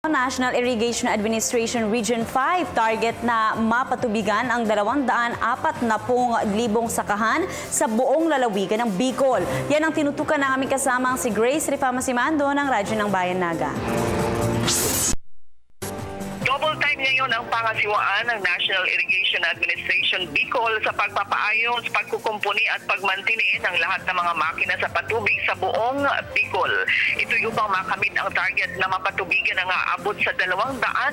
National Irrigation Administration Region 5 target na mapatubigan ang 240,000 sakahan sa buong lalawigan ng Bicol. Yan ang tinutukan ng aming kasamang si Grace Rifama-Simando ng Radyo ng Bayan Naga. Double time ngayon ang pangasiwaan ng National Irrigation Administration Bicol sa pagpapaayos, pagkukumpuni at pagmantini ng lahat ng mga makina sa patubig sa buong Bicol. Ito upang makamit ang target na mapatubigan ang aabot sa 240,000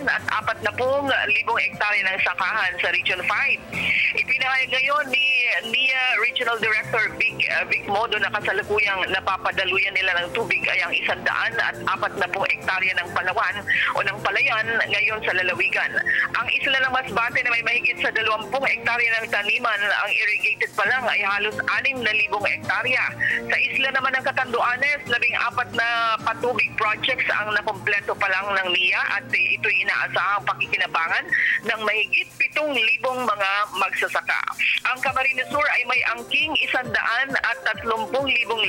hektarya ng sakahan sa Region 5. Ipinahayag ngayon ni Regional Director Vic Modo na kasalukuyang napapadaluyan nila ng tubig ay ang 140 hektarya ng palawan o ng palayan ngayon sa lalawigan. Ang isla ng Masbate na may mahigit sa 20 hektarya ng taniman, ang irrigated pa lang ay halos 6,000 hektarya. Sa isla naman ng Catanduanes, 14 na patubig projects ang nakompleto pa lang ng NIA at ito'y inaasahang pakikinabangan ng mahigit 7,000 mga magsasaka. Ang Camarines Sur ay may angking 130,000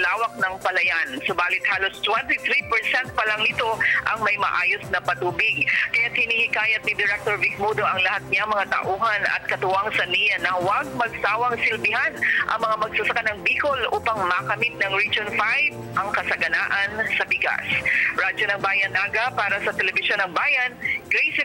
lawak ng palayan. Subalit halos 23% pa lang nito ang may maayos na patubig. Kaya hinihikayat ni Director Vic Modo ang lahat niya mga tauhan at katuwang sa NIA na huwag magsawang silbihan ang mga magsasaka ng Bicol upang makamit ng Region 5 ang kasaganaan sa bigas. Radyo ng Bayan Naga para sa Telebisyon ng Bayan, Grace.